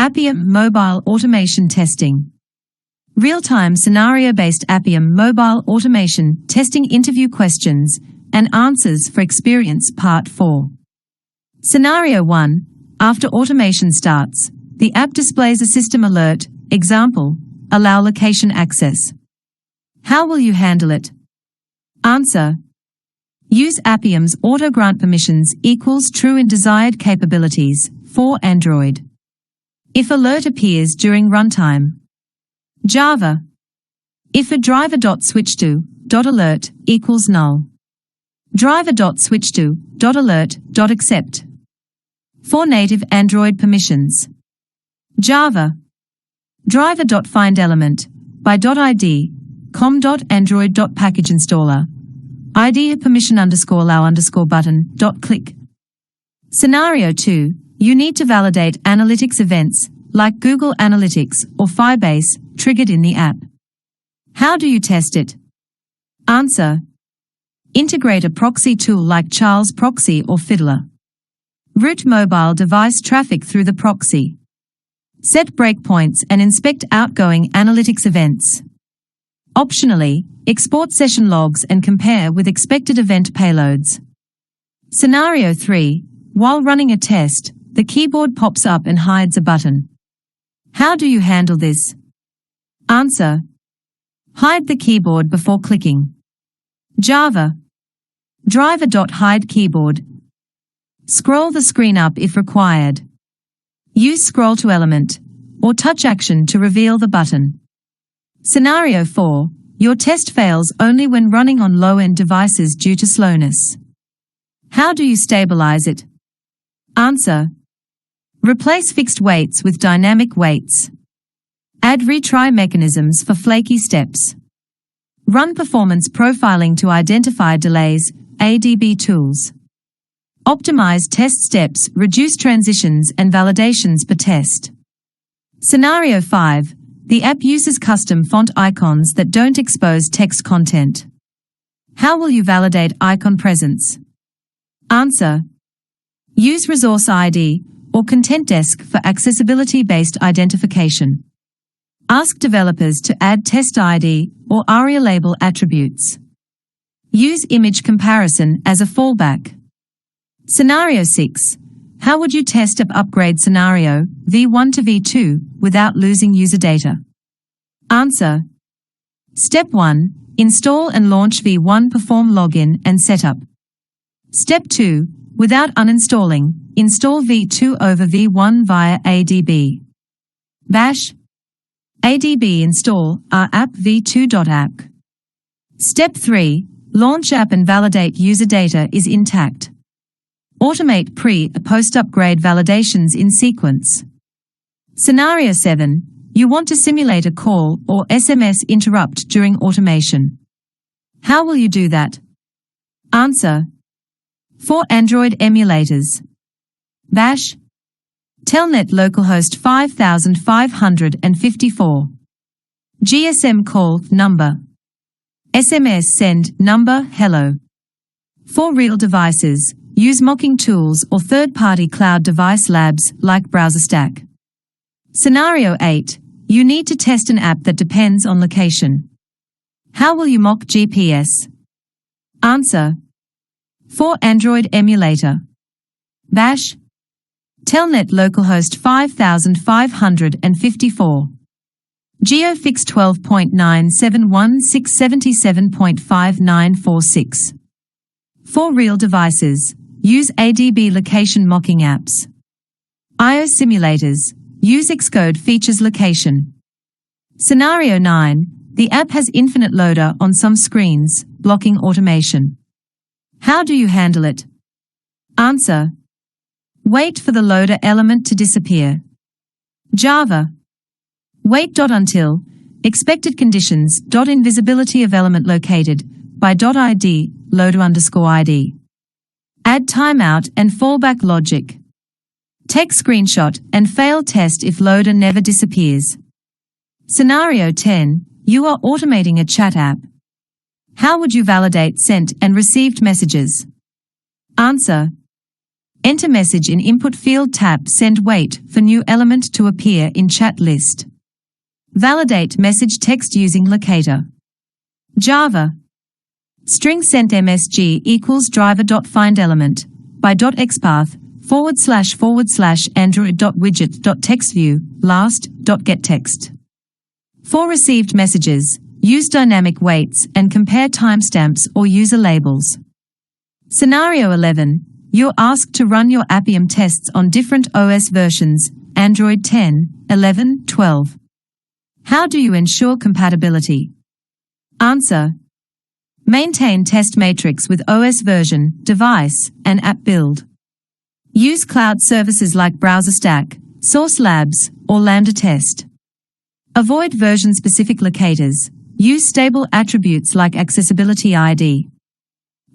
Appium Mobile Automation Testing. Real-time scenario-based Appium Mobile Automation Testing Interview Questions and Answers for Experience Part 4. Scenario 1. After automation starts, the app displays a system alert, example, allow location access. How will you handle it? Answer. Use Appium's auto grant permissions equals true in desired capabilities for Android. If alert appears during runtime. Java. If a driver.switchto.alert equals null. Driver.switchto.alert.accept. For native Android permissions. Java. Driver.findelement by .id, com.android.packageinstaller. ID permission_allow_button.click. Scenario 2. You need to validate analytics events, like Google Analytics or Firebase, triggered in the app. How do you test it? Answer. Integrate a proxy tool like Charles Proxy or Fiddler. Route mobile device traffic through the proxy. Set breakpoints and inspect outgoing analytics events. Optionally, export session logs and compare with expected event payloads. Scenario 3. While running a test, the keyboard pops up and hides a button. How do you handle this? Answer. Hide the keyboard before clicking. Java. Driver.hide keyboard. Scroll the screen up if required. Use scroll to element or touch action to reveal the button. Scenario 4. Your test fails only when running on low-end devices due to slowness. How do you stabilize it? Answer. Replace fixed weights with dynamic weights. Add retry mechanisms for flaky steps. Run performance profiling to identify delays, ADB tools. Optimize test steps, reduce transitions and validations per test. Scenario 5. The app uses custom font icons that don't expose text content. How will you validate icon presence? Answer. Use Resource ID or Content Desk for accessibility-based identification. Ask developers to add Test ID or ARIA label attributes. Use image comparison as a fallback. Scenario 6. How would you test app upgrade scenario V1 to V2 without losing user data? Answer. Step 1. Install and launch V1. Perform login and setup. Step 2. Without uninstalling, install V2 over V1 via ADB. Bash. ADB install our app v2.app. Step 3. Launch app and validate user data is intact. Automate pre-post-upgrade validations in sequence. Scenario 7. You want to simulate a call or SMS interrupt during automation. How will you do that? Answer. For Android emulators. Bash. Telnet localhost 5554. GSM call number. SMS send number hello. For real devices, use mocking tools or third-party cloud device labs like BrowserStack. Scenario 8. You need to test an app that depends on location. How will you mock GPS? Answer. For Android emulator. Bash. Telnet localhost 5554. Geofix 12.97167.5946. For real devices, use ADB location mocking apps. I/O simulators, use Xcode features location. Scenario 9. The app has infinite loader on some screens, blocking automation. How do you handle it? Answer. Wait for the loader element to disappear. Java. Wait.until, expected conditions, .invisibility of element located, by .id, loader_id. Add timeout and fallback logic. Take screenshot and fail test if loader never disappears. Scenario 10. You are automating a chat app. How would you validate sent and received messages? Answer. Enter message in input field, tap send, wait for new element to appear in chat list. Validate message text using locator. Java. String sent msg equals driver.findElement by .xpath / android.widget.textView last.getText. For received messages, use dynamic weights and compare timestamps or user labels. Scenario 11. You're asked to run your Appium tests on different OS versions, Android 10, 11, 12. How do you ensure compatibility? Answer. Maintain test matrix with OS version, device, and app build. Use cloud services like BrowserStack, Source Labs, or Lambda Test. Avoid version-specific locators. Use stable attributes like Accessibility ID.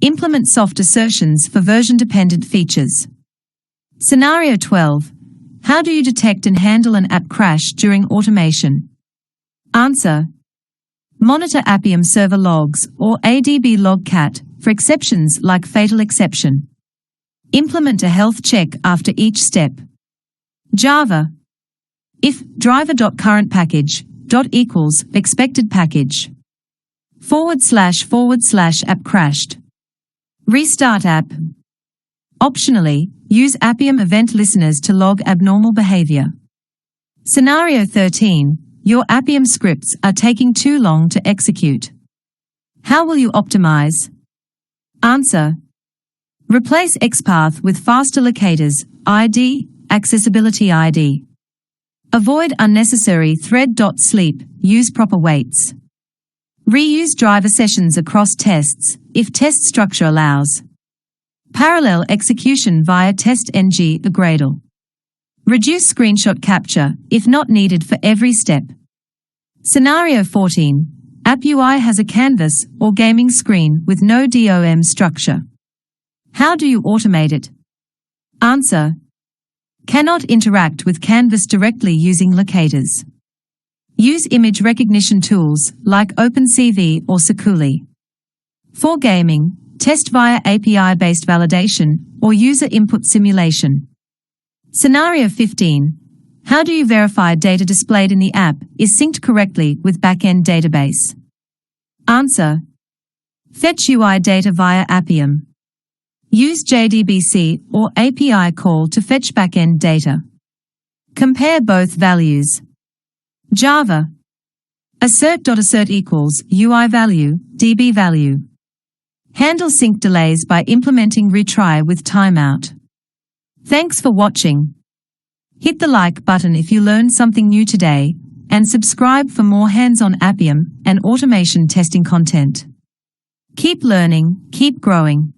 Implement soft assertions for version-dependent features. Scenario 12. How do you detect and handle an app crash during automation? Answer. Monitor Appium server logs or ADB logcat for exceptions like fatal exception. Implement a health check after each step. Java. If driver.currentPackage equals expected package / app crashed. Restart app. Optionally, use Appium event listeners to log abnormal behavior. Scenario 13. Your Appium scripts are taking too long to execute. How will you optimize? Answer. Replace XPath with faster locators, ID, Accessibility ID. Avoid unnecessary thread.sleep, use proper weights. Reuse driver sessions across tests, if test structure allows. Parallel execution via testng or Gradle. Reduce screenshot capture, if not needed for every step. Scenario 14. App UI has a canvas or gaming screen with no DOM structure. How do you automate it? Answer. Cannot interact with canvas directly using locators. Use image recognition tools like OpenCV or Sakuli. For gaming, test via API-based validation or user input simulation. Scenario 15. How do you verify data displayed in the app is synced correctly with backend database? Answer. Fetch UI data via Appium. Use JDBC or API call to fetch backend data. Compare both values. Java. Assert equals UI value, DB value. Handle sync delays by implementing retry with timeout. Thanks for watching. Hit the like button if you learned something new today, and subscribe for more hands-on Appium and automation testing content. Keep learning, keep growing.